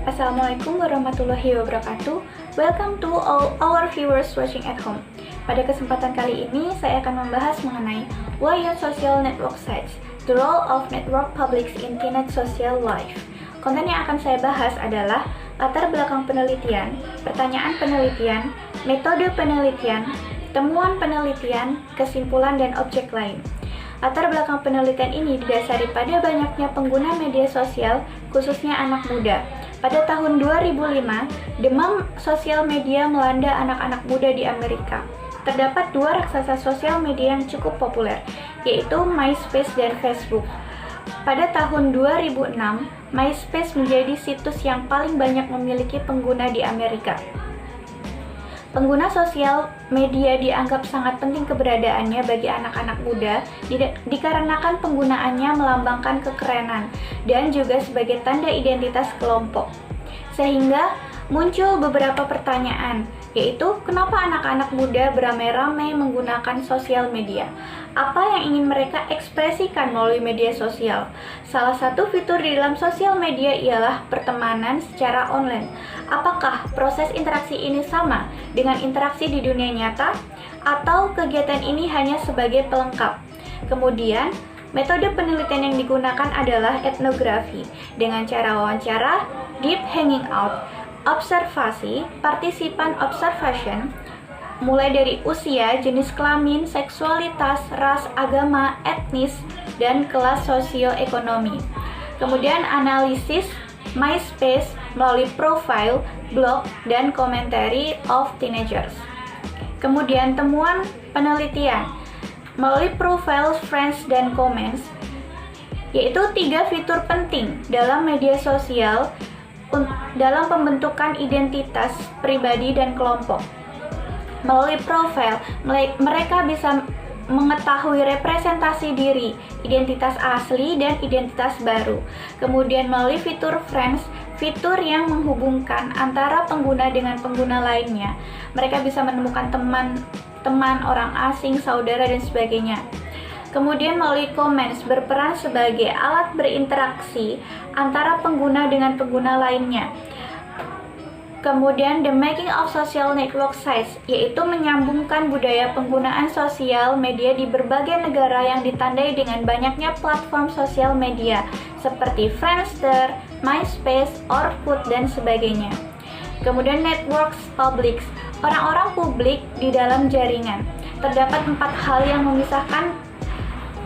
Assalamualaikum warahmatullahi wabarakatuh. Welcome to all our viewers watching at home. Pada kesempatan kali ini, saya akan membahas mengenai why use social network sites, the role of network publics in teenage social life. Konten yang akan saya bahas adalah latar belakang penelitian, pertanyaan penelitian, metode penelitian, temuan penelitian, kesimpulan, dan objek lain. Latar belakang penelitian ini didasari pada banyaknya pengguna media sosial, khususnya anak muda. Pada tahun 2005, demam sosial media melanda anak-anak muda di Amerika. Terdapat dua raksasa sosial media yang cukup populer, yaitu MySpace dan Facebook. Pada tahun 2006, MySpace menjadi situs yang paling banyak memiliki pengguna di Amerika. Pengguna sosial media dianggap sangat penting keberadaannya bagi anak-anak muda dikarenakan penggunaannya melambangkan kekerenan dan juga sebagai tanda identitas kelompok. Sehingga muncul beberapa pertanyaan, yaitu kenapa anak-anak muda beramai-ramai menggunakan sosial media? Apa yang ingin mereka ekspresikan melalui media sosial? Salah satu fitur di dalam sosial media ialah pertemanan secara online. Apakah proses interaksi ini sama dengan interaksi di dunia nyata? Atau kegiatan ini hanya sebagai pelengkap? Kemudian, metode penelitian yang digunakan adalah etnografi dengan cara wawancara, deep hanging out, observasi, partisipan observation, mulai dari usia, jenis kelamin, seksualitas, ras, agama, etnis, dan kelas sosioekonomi. Kemudian analisis MySpace melalui profile, blog, dan commentary of teenagers. Kemudian temuan penelitian melalui profile, friends, dan comments, yaitu 3 fitur penting dalam media sosial dalam pembentukan identitas pribadi dan kelompok. Melalui profil, mereka bisa mengetahui representasi diri, identitas asli, dan identitas baru. Kemudian melalui fitur friends, fitur yang menghubungkan antara pengguna dengan pengguna lainnya. Mereka bisa menemukan teman, orang asing, saudara, dan sebagainya. Kemudian melalui comments, berperan sebagai alat berinteraksi antara pengguna dengan pengguna lainnya. Kemudian the making of social network sites, yaitu menyambungkan budaya penggunaan sosial media di berbagai negara yang ditandai dengan banyaknya platform sosial media seperti Friendster, MySpace, Orkut, dan sebagainya. Kemudian networks publics, orang-orang publik di dalam jaringan. Terdapat 4 hal yang memisahkan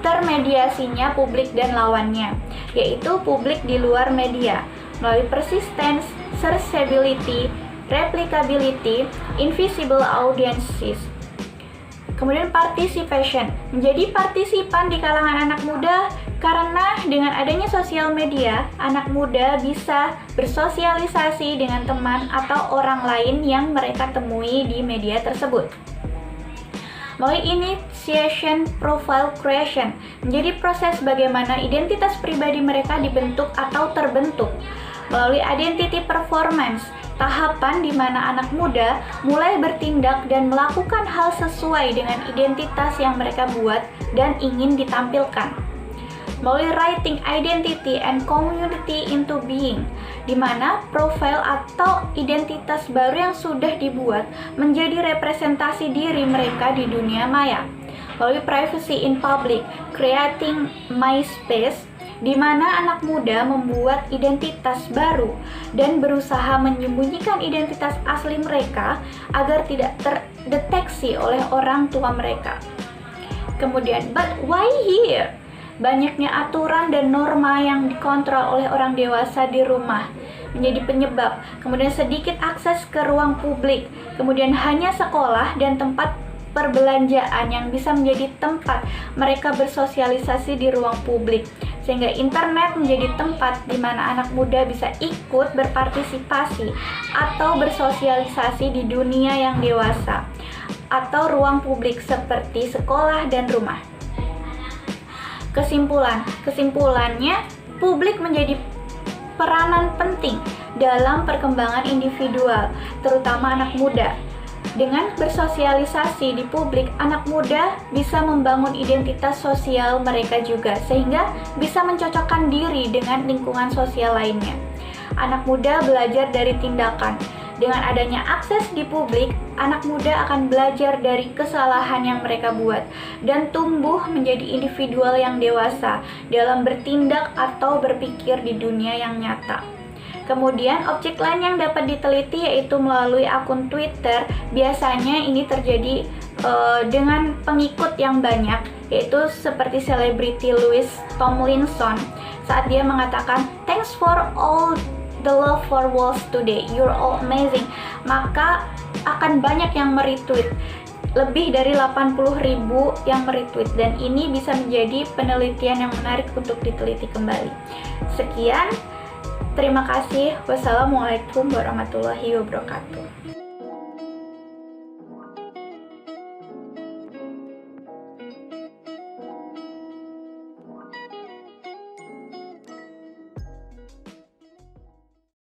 termediasinya publik dan lawannya, yaitu publik di luar media, melalui persistence, searchability, replicability, invisible audiences. Kemudian participation, menjadi partisipan di kalangan anak muda karena dengan adanya sosial media, anak muda bisa bersosialisasi dengan teman atau orang lain yang mereka temui di media tersebut. Melalui initiation profile creation, menjadi proses bagaimana identitas pribadi mereka dibentuk atau terbentuk. Melalui identity performance, tahapan di mana anak muda mulai bertindak dan melakukan hal sesuai dengan identitas yang mereka buat dan ingin ditampilkan. Melalui writing identity and community into being, di mana profil atau identitas baru yang sudah dibuat menjadi representasi diri mereka di dunia maya. Melalui privacy in public, creating MySpace, di mana anak muda membuat identitas baru dan berusaha menyembunyikan identitas asli mereka agar tidak terdeteksi oleh orang tua mereka. Kemudian, but why here? Banyaknya aturan dan norma yang dikontrol oleh orang dewasa di rumah menjadi penyebab. Kemudian sedikit akses ke ruang publik. Kemudian hanya sekolah dan tempat perbelanjaan yang bisa menjadi tempat mereka bersosialisasi di ruang publik. Sehingga internet menjadi tempat di mana anak muda bisa ikut berpartisipasi atau bersosialisasi di dunia yang dewasa atau ruang publik seperti sekolah dan rumah. Kesimpulannya, publik menjadi peranan penting dalam perkembangan individual, terutama anak muda. Dengan bersosialisasi di publik, anak muda bisa membangun identitas sosial mereka juga, sehingga bisa mencocokkan diri dengan lingkungan sosial lainnya. Anak muda belajar dari tindakan. Dengan adanya akses di publik, anak muda akan belajar dari kesalahan yang mereka buat dan tumbuh menjadi individual yang dewasa dalam bertindak atau berpikir di dunia yang nyata. Kemudian, objek lain yang dapat diteliti yaitu melalui akun Twitter. Biasanya ini terjadi dengan pengikut yang banyak, yaitu seperti selebriti Louis Tomlinson saat dia mengatakan, "Thanks for all the love for walls today, you're all amazing." Maka akan banyak yang meretweet, lebih dari 80.000 yang meretweet, dan ini bisa menjadi penelitian yang menarik untuk diteliti kembali. Sekian, terima kasih. Wassalamualaikum warahmatullahi wabarakatuh.